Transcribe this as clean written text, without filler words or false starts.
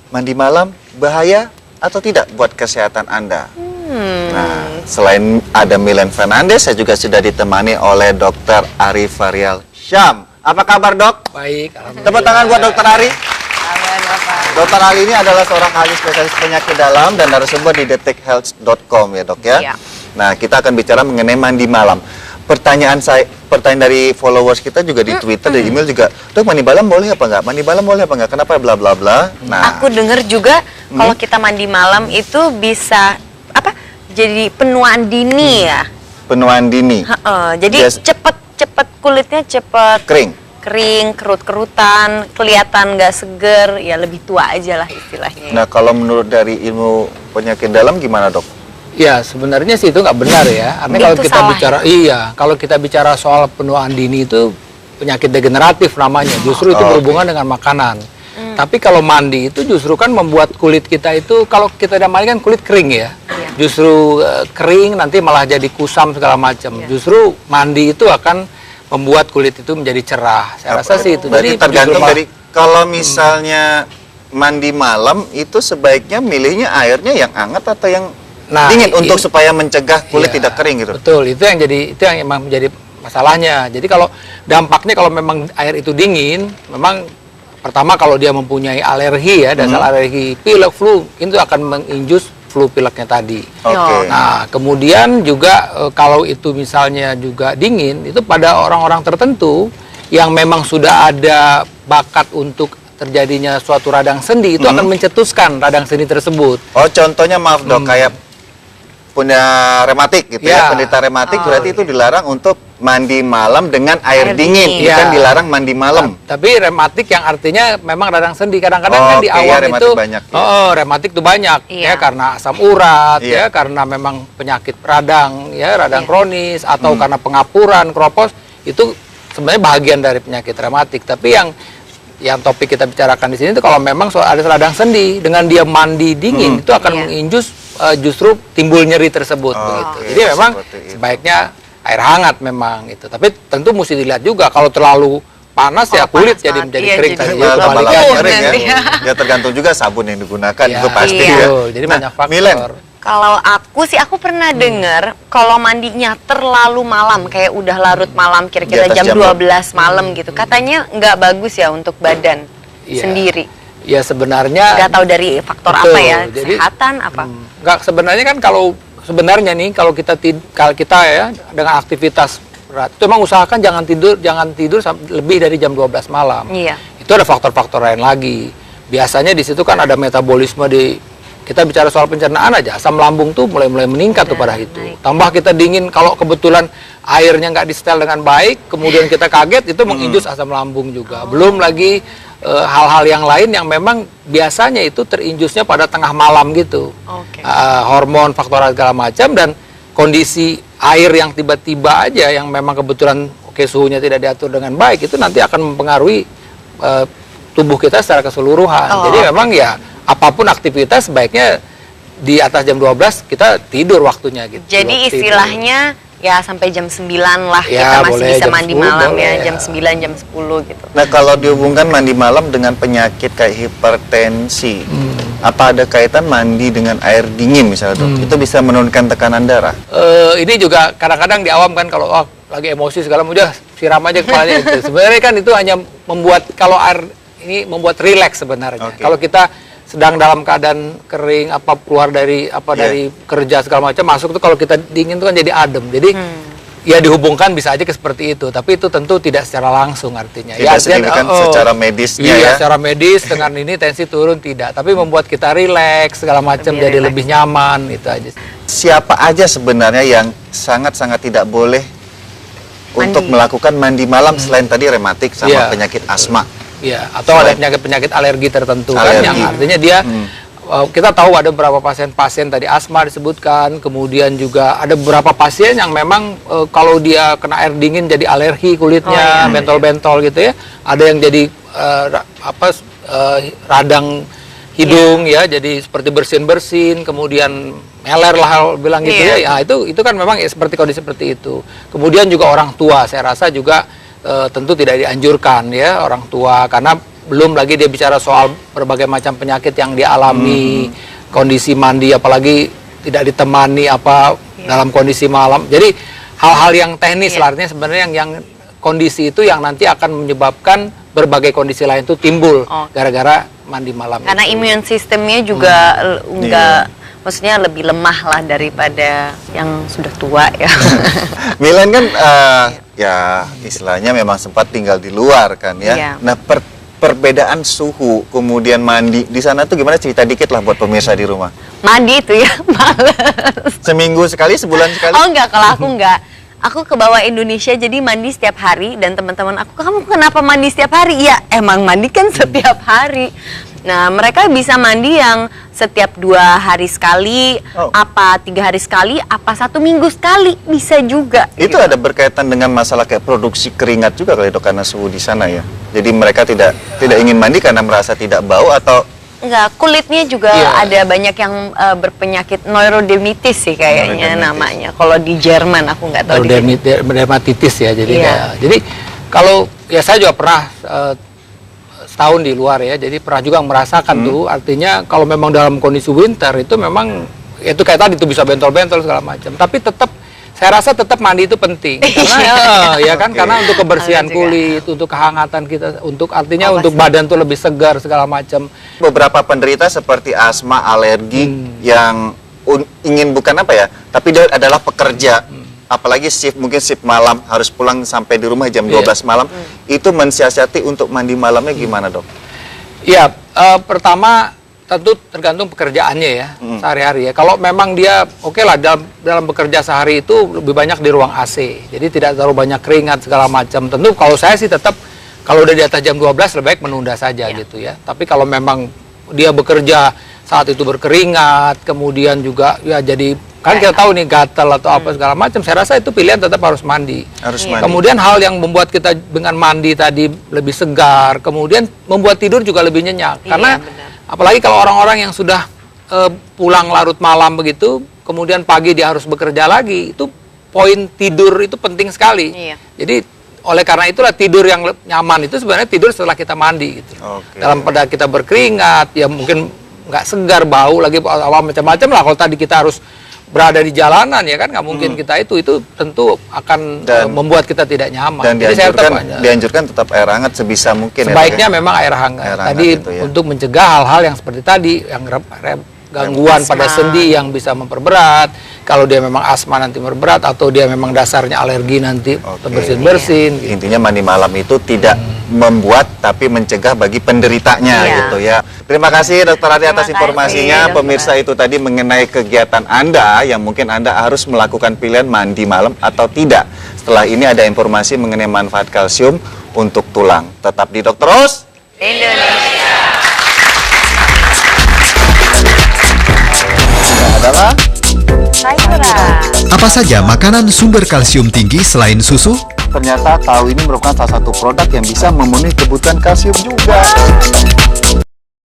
mandi malam bahaya atau tidak buat kesehatan Anda? Nah, selain ada Milen Fernandes, saya juga sudah ditemani oleh Dr. Ari Faryal Syam. Apa kabar, Dok? Baik, alhamdulillah. Tepuk tangan buat Dr. Ari. Amin, Bapak. Dr. Ali ini adalah seorang ahli spesialis penyakit dalam dan narasumber di detekhealth.com ya, Dok ya. Iya. Nah, kita akan bicara mengenai mandi malam. Pertanyaan dari followers kita juga di Twitter, di email juga, Dok, mandi malam boleh apa enggak? Mandi malam boleh apa enggak? Kenapa bla bla bla? Nah, Aku dengar juga kalau kita mandi malam itu bisa jadi penuaan dini ya. penuaan dini. Jadi Bias- cepet kulitnya cepet kering. kerut-kerutan, kelihatan nggak seger, ya lebih tua aja lah istilahnya. Nah, kalau menurut dari ilmu penyakit dalam gimana, Dok? Ya, sebenarnya sih itu nggak benar ya. Artinya kalau Itu kita salah, bicara, kalau kita bicara soal penuaan dini itu penyakit degeneratif namanya. Justru itu berhubungan dengan makanan. Tapi kalau mandi itu justru kan membuat kulit kita itu, kalau kita udah mandi kan kulit kering ya. Iya. Justru kering nanti malah jadi kusam segala macam. Justru mandi itu akan membuat kulit itu menjadi cerah. Saya rasa sih itu. Berarti Jadi tergantung justru dari kalau misalnya mandi malam itu sebaiknya milihnya airnya yang hangat atau yang dingin untuk supaya mencegah kulit tidak kering gitu. Betul, itu yang emang menjadi masalahnya. Jadi kalau dampaknya kalau memang air itu dingin, memang pertama kalau dia mempunyai alergi ya, dasar alergi pilek, flu, itu akan menginjus flu pileknya tadi. Oke. Nah, kemudian juga kalau itu misalnya juga dingin, itu pada orang-orang tertentu yang memang sudah ada bakat untuk terjadinya suatu radang sendi, itu akan mencetuskan radang sendi tersebut. Oh, contohnya maaf, Dok, kayak punya rematik gitu ya, Ya. penderita rematik berarti itu dilarang untuk mandi malam dengan air dingin, bukan Ya. dilarang mandi malam. Tapi rematik yang artinya memang radang sendi. Kadang-kadang kan di Oke, awam ya, rematik itu banyak, ya. rematik itu banyak Iya. ya karena asam urat Iya. ya, karena memang penyakit radang ya, radang kronis atau karena pengapuran, kropos, itu sebenarnya bagian dari penyakit rematik. Tapi yang topik kita bicarakan di sini itu kalau memang ada radang sendi, dengan dia mandi dingin itu akan Iya. menginjus justru timbul nyeri tersebut begitu. Oke, Jadi memang seperti itu. sebaiknya air hangat memang itu. Tapi tentu mesti dilihat juga kalau terlalu panas ya Kalau kulit panas jadi banget, menjadi iya, kering jadi tadi. Malah Kebalikannya. malah kering ya. nanti. Ya tergantung juga sabun yang digunakan Ya, itu pasti iya. ya. betul. Jadi banyak faktor. Milen, Kalau aku pernah dengar kalau mandinya terlalu malam, kayak udah larut malam, kira-kira Di atas jam jam 12 malam gitu. Katanya nggak bagus ya untuk badan Iya. sendiri. Ya sebenarnya Nggak tahu dari faktor Betul, apa ya, jadi- kesehatan apa. nggak, sebenarnya kan kalau sebenarnya nih kalau kita ya dengan aktivitas berat itu emang usahakan jangan tidur lebih dari jam 12 malam. Iya. Itu ada faktor-faktor lain lagi. Biasanya di situ kan ada metabolisme kita bicara soal pencernaan aja, asam lambung tuh mulai meningkat tuh pada itu. naik. Tambah kita dingin, kalau kebetulan airnya nggak di-setel dengan baik, kemudian kita kaget, itu menginjus asam lambung juga. Belum lagi hal-hal yang lain yang memang biasanya itu terinjusnya pada tengah malam gitu. Oke. Hormon, faktor segala macam, dan kondisi air yang tiba-tiba aja yang memang kebetulan suhunya tidak diatur dengan baik, itu nanti akan mempengaruhi tubuh kita secara keseluruhan. Jadi memang ya apapun aktivitas sebaiknya di atas jam 12 kita tidur waktunya gitu. Jadi Waktu istilahnya ya sampai jam 9 lah Ya, kita masih boleh, bisa jam mandi 10 malam boleh, ya, ya. jam 9, jam 10 gitu. nah kalau dihubungkan mandi malam dengan penyakit kayak hipertensi, apa ada kaitan mandi dengan air dingin misalnya, Dok? Itu bisa menurunkan tekanan darah? Ini juga kadang-kadang di awam kan kalau lagi emosi segala udah siram aja kepalanya itu. Sebenarnya kan itu hanya membuat kalau air ini membuat rileks sebenarnya. Oke. Kalau kita sedang dalam keadaan kering keluar dari dari kerja segala macam masuk tuh, kalau kita dingin tuh kan jadi adem. Jadi ya dihubungkan bisa aja seperti itu, tapi itu tentu tidak secara langsung artinya. Tidak signifikan secara medisnya iya, ya? secara medis dengan ini tensi turun tidak, tapi membuat kita rileks segala macam, Lebih jadi rileks. lebih nyaman itu aja. Siapa aja sebenarnya yang sangat-sangat tidak boleh untuk melakukan mandi malam selain tadi rematik sama Iya. penyakit asma? Iya, atau ada penyakit-penyakit alergi tertentu kan, Alergi. yang artinya dia kita tahu ada beberapa pasien-pasien tadi asma disebutkan, kemudian juga ada beberapa pasien yang memang kalau dia kena air dingin jadi alergi kulitnya, bentol-bentol gitu ya. Ada yang jadi radang hidung ya, jadi seperti bersin-bersin, kemudian meler lah bilang gitu ya. Ya itu kan memang seperti kondisi seperti itu. Kemudian juga orang tua, saya rasa juga tentu tidak dianjurkan ya orang tua, karena belum lagi dia bicara soal berbagai macam penyakit yang dia alami, kondisi mandi apalagi tidak ditemani dalam kondisi malam. Jadi hal-hal yang teknis lah, artinya sebenarnya yang kondisi itu yang nanti akan menyebabkan berbagai kondisi lain itu timbul gara-gara mandi malam. Karena imun sistemnya juga maksudnya lebih lemah lah daripada yang sudah tua ya. Milen kan ya istilahnya memang sempat tinggal di luar kan ya. Iya. Nah perbedaan suhu kemudian mandi di sana tuh gimana, cerita dikit lah buat pemirsa di rumah. Mandi itu ya males. Seminggu sekali, sebulan sekali? Oh enggak, kalau aku enggak. Aku ke bawah Indonesia jadi mandi setiap hari, dan teman-teman aku, kamu kenapa mandi setiap hari? Ya emang mandi kan setiap hari. Nah mereka bisa mandi yang setiap 2 hari sekali, apa 3 hari sekali, apa 1 minggu sekali, bisa juga. Itu ada berkaitan dengan masalah kayak produksi keringat juga kali Dok, karena suhu di sana ya. Jadi mereka tidak ingin mandi karena merasa tidak bau atau enggak, kulitnya juga ada banyak yang berpenyakit neurodermitis sih kayaknya namanya. Kalau di Jerman aku nggak tahu. Dermatitis ya, jadi kalau ya saya juga pernah setahun di luar ya, jadi pernah juga merasakan tuh, artinya kalau memang dalam kondisi winter itu memang itu kayak tadi tuh bisa bentol-bentol segala macam, tapi tetap saya rasa tetap mandi itu penting karena ya kan, karena untuk kebersihan kulit, untuk kehangatan kita, untuk artinya untuk badan tuh lebih segar segala macam. Beberapa penderita seperti asma, alergi yang ingin bukan apa ya, tapi dia adalah pekerja, apalagi mungkin shift malam, harus pulang sampai di rumah jam 12 malam, itu mensiasati untuk mandi malamnya gimana Dok? Iya, pertama tentu tergantung pekerjaannya ya, sehari-hari ya. Kalau memang dia oke lah dalam bekerja sehari itu lebih banyak di ruang AC, jadi tidak terlalu banyak keringat segala macam. Tentu kalau saya sih tetap kalau udah di atas jam 12 lebih baik menunda saja gitu ya. Tapi kalau memang dia bekerja saat itu berkeringat, kemudian juga ya jadi kan kita tahu nih gatal atau apa segala macam, saya rasa itu pilihan tetap harus mandi. Kemudian hal yang membuat kita dengan mandi tadi lebih segar, kemudian membuat tidur juga lebih nyenyak. Karena apalagi kalau orang-orang yang sudah pulang larut malam begitu, kemudian pagi dia harus bekerja lagi, itu poin tidur itu penting sekali. Jadi oleh karena itulah tidur yang nyaman itu sebenarnya tidur setelah kita mandi gitu. Dalam pada kita berkeringat, ya mungkin nggak segar, bau lagi macam-macam lah. Kalau tadi kita harus berada di jalanan ya kan, nggak mungkin kita itu tentu akan membuat kita tidak nyaman. Dan dianjurkan tetap air hangat sebisa mungkin. Sebaiknya memang air hangat. Tadi untuk mencegah hal-hal yang seperti tadi, yang gangguan pada sendi yang bisa memperberat. Kalau dia memang asma nanti memperberat, atau dia memang dasarnya alergi nanti bersin-bersin. Gitu. Intinya mandi malam itu tidak membuat tapi mencegah bagi penderitanya gitu ya. Terima kasih Dr. Adi atas informasinya. Pemirsa, itu tadi mengenai kegiatan Anda yang mungkin Anda harus melakukan pilihan mandi malam atau tidak. Setelah ini ada informasi mengenai manfaat kalsium untuk tulang. Tetap di Dr. Rose Indonesia. Adalah sayuran. Apa saja makanan sumber kalsium tinggi selain susu? ternyata tahu ini merupakan salah satu produk yang bisa memenuhi kebutuhan kalsium juga.